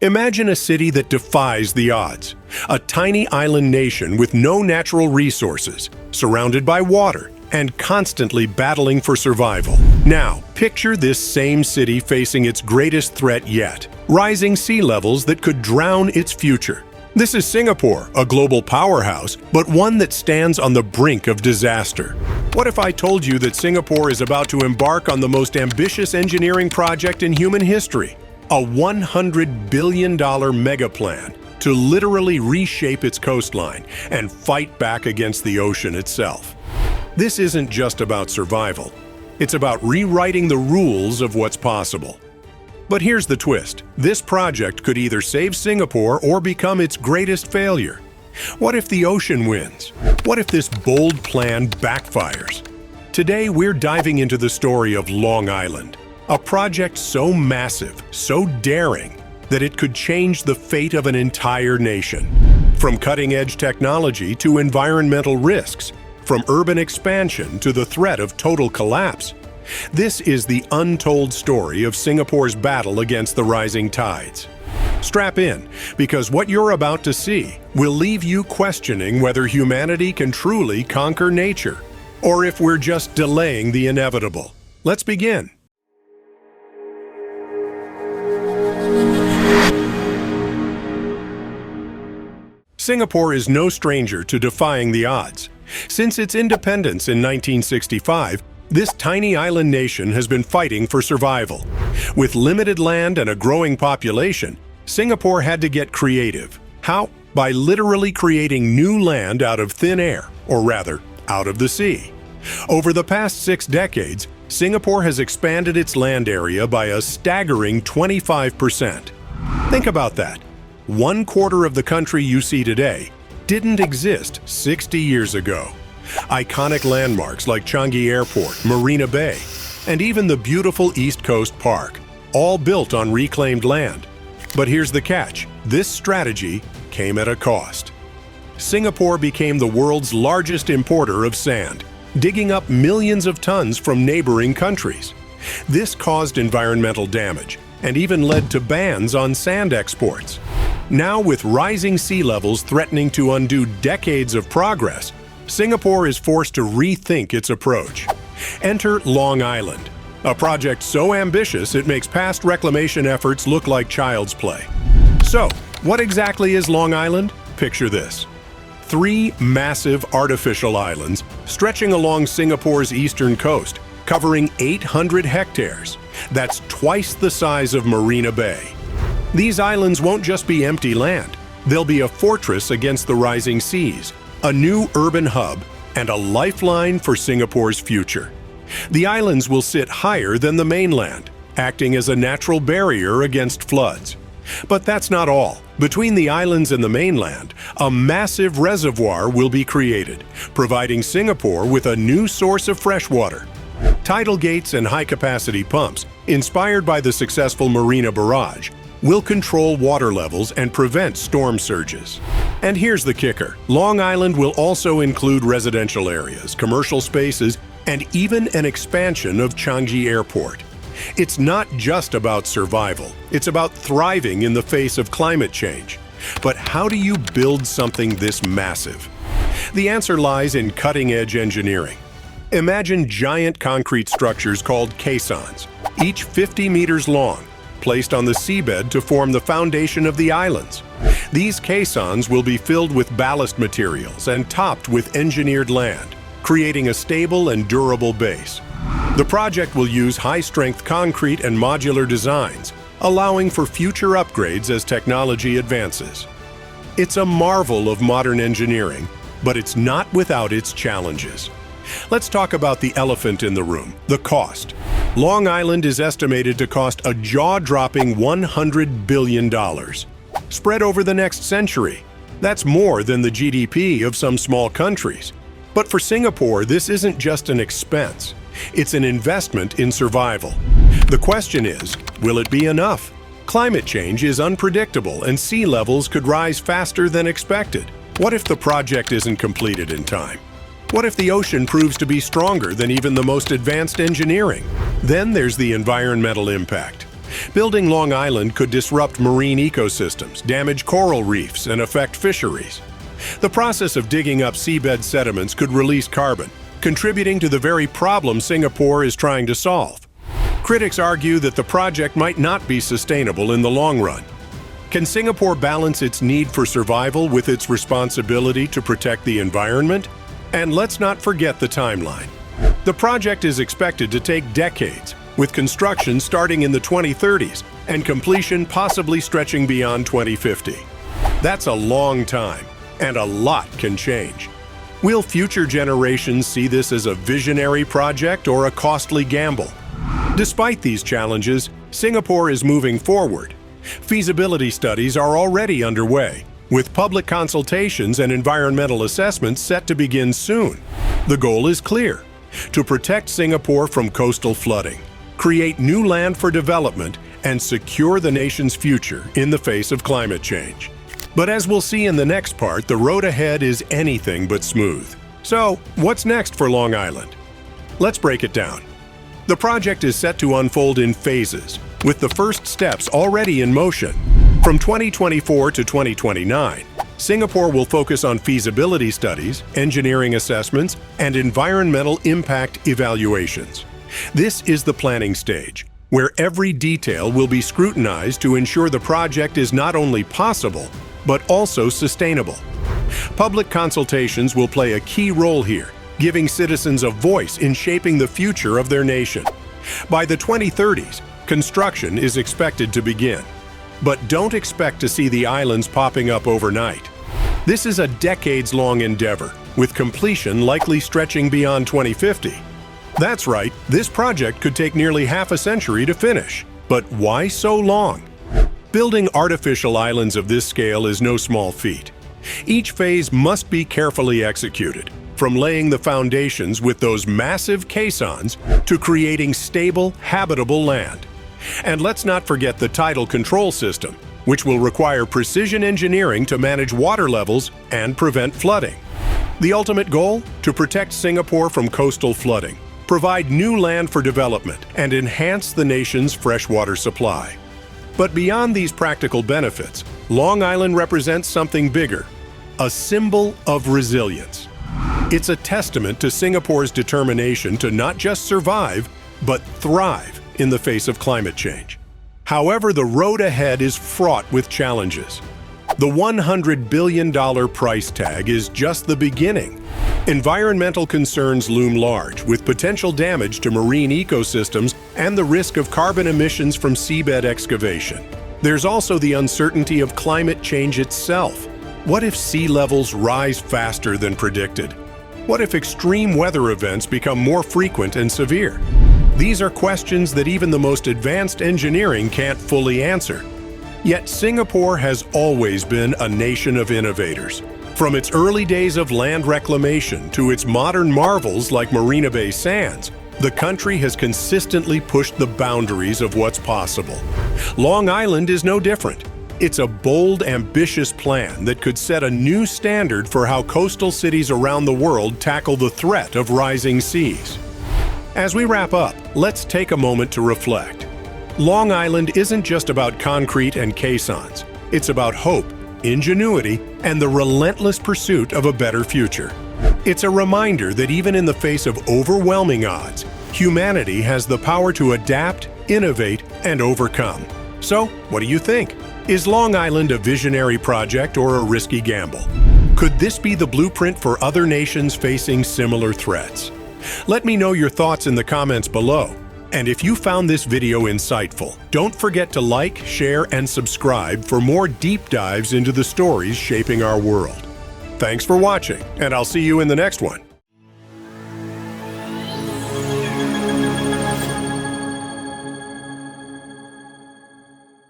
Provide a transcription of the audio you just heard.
Imagine a city that defies the odds. A tiny island nation with no natural resources, surrounded by water, and constantly battling for survival. Now, picture this same city facing its greatest threat yet, rising sea levels that could drown its future. This is Singapore, a global powerhouse, but one that stands on the brink of disaster. What if I told you that Singapore is about to embark on the most ambitious engineering project in human history? A $100 billion mega plan to literally reshape its coastline and fight back against the ocean itself. This isn't just about survival. It's about rewriting the rules of what's possible. But here's the twist. This project could either save Singapore or become its greatest failure. What if the ocean wins? What if this bold plan backfires? Today, we're diving into the story of Long Island, a project so massive, so daring, that it could change the fate of an entire nation. From cutting-edge technology to environmental risks, from urban expansion to the threat of total collapse. This is the untold story of Singapore's battle against the rising tides. Strap in, because what you're about to see will leave you questioning whether humanity can truly conquer nature, or if we're just delaying the inevitable. Let's begin. Singapore is no stranger to defying the odds. Since its independence in 1965, this tiny island nation has been fighting for survival. With limited land and a growing population, Singapore had to get creative. How? By literally creating new land out of thin air, or rather, out of the sea. Over the past 6 decades, Singapore has expanded its land area by a staggering 25%. Think about that. 1/4 of the country you see today didn't exist 60 years ago. Iconic landmarks like Changi Airport, Marina Bay, and even the beautiful East Coast Park, all built on reclaimed land. But here's the catch. This strategy came at a cost. Singapore became the world's largest importer of sand, digging up millions of tons from neighboring countries. This caused environmental damage and even led to bans on sand exports. Now, with rising sea levels threatening to undo decades of progress, Singapore is forced to rethink its approach. Enter Long Island, a project so ambitious it makes past reclamation efforts look like child's play. So, what exactly is Long Island? Picture this. 3 massive artificial islands stretching along Singapore's eastern coast, covering 800 hectares. That's twice the size of Marina Bay. These islands won't just be empty land. They'll be a fortress against the rising seas, a new urban hub, and a lifeline for Singapore's future. The islands will sit higher than the mainland, acting as a natural barrier against floods. But that's not all. Between the islands and the mainland, a massive reservoir will be created, providing Singapore with a new source of fresh water. Tidal gates and high-capacity pumps, inspired by the successful Marina Barrage, will control water levels and prevent storm surges. And here's the kicker. Long Island will also include residential areas, commercial spaces, and even an expansion of Changi Airport. It's not just about survival. It's about thriving in the face of climate change. But how do you build something this massive? The answer lies in cutting-edge engineering. Imagine giant concrete structures called caissons, each 50 meters long, placed on the seabed to form the foundation of the islands. These caissons will be filled with ballast materials and topped with engineered land, creating a stable and durable base. The project will use high-strength concrete and modular designs, allowing for future upgrades as technology advances. It's a marvel of modern engineering, but it's not without its challenges. Let's talk about the elephant in the room, the cost. Long Island is estimated to cost a jaw-dropping $100 billion. Spread over the next century, that's more than the GDP of some small countries. But for Singapore, this isn't just an expense. It's an investment in survival. The question is, will it be enough? Climate change is unpredictable and sea levels could rise faster than expected. What if the project isn't completed in time? What if the ocean proves to be stronger than even the most advanced engineering? Then there's the environmental impact. Building Long Island could disrupt marine ecosystems, damage coral reefs, and affect fisheries. The process of digging up seabed sediments could release carbon, contributing to the very problem Singapore is trying to solve. Critics argue that the project might not be sustainable in the long run. Can Singapore balance its need for survival with its responsibility to protect the environment? And let's not forget the timeline. The project is expected to take decades, with construction starting in the 2030s and completion possibly stretching beyond 2050. That's a long time, and a lot can change. Will future generations see this as a visionary project or a costly gamble? Despite these challenges, Singapore is moving forward. Feasibility studies are already underway, with public consultations and environmental assessments set to begin soon. The goal is clear: to protect Singapore from coastal flooding, create new land for development, and secure the nation's future in the face of climate change. But as we'll see in the next part, the road ahead is anything but smooth. So, what's next for Long Island? Let's break it down. The project is set to unfold in phases, with the first steps already in motion. From 2024 to 2029, Singapore will focus on feasibility studies, engineering assessments, and environmental impact evaluations. This is the planning stage, where every detail will be scrutinized to ensure the project is not only possible, but also sustainable. Public consultations will play a key role here, giving citizens a voice in shaping the future of their nation. By the 2030s, construction is expected to begin. But don't expect to see the islands popping up overnight. This is a decades-long endeavor, with completion likely stretching beyond 2050. That's right, this project could take nearly half a century to finish. But why so long? Building artificial islands of this scale is no small feat. Each phase must be carefully executed, from laying the foundations with those massive caissons to creating stable, habitable land. And let's not forget the tidal control system, which will require precision engineering to manage water levels and prevent flooding. The ultimate goal? To protect Singapore from coastal flooding, provide new land for development, and enhance the nation's freshwater supply. But beyond these practical benefits, Long Island represents something bigger, a symbol of resilience. It's a testament to Singapore's determination to not just survive, but thrive in the face of climate change. However, the road ahead is fraught with challenges. The $100 billion price tag is just the beginning. Environmental concerns loom large, with potential damage to marine ecosystems and the risk of carbon emissions from seabed excavation. There's also the uncertainty of climate change itself. What if sea levels rise faster than predicted? What if extreme weather events become more frequent and severe? These are questions that even the most advanced engineering can't fully answer. Yet Singapore has always been a nation of innovators. From its early days of land reclamation to its modern marvels like Marina Bay Sands, the country has consistently pushed the boundaries of what's possible. Long Island is no different. It's a bold, ambitious plan that could set a new standard for how coastal cities around the world tackle the threat of rising seas. As we wrap up, let's take a moment to reflect. Long Island isn't just about concrete and caissons. It's about hope, ingenuity, and the relentless pursuit of a better future. It's a reminder that even in the face of overwhelming odds, humanity has the power to adapt, innovate, and overcome. So, what do you think? Is Long Island a visionary project or a risky gamble? Could this be the blueprint for other nations facing similar threats? Let me know your thoughts in the comments below. And if you found this video insightful, don't forget to like, share, and subscribe for more deep dives into the stories shaping our world. Thanks for watching, and I'll see you in the next one.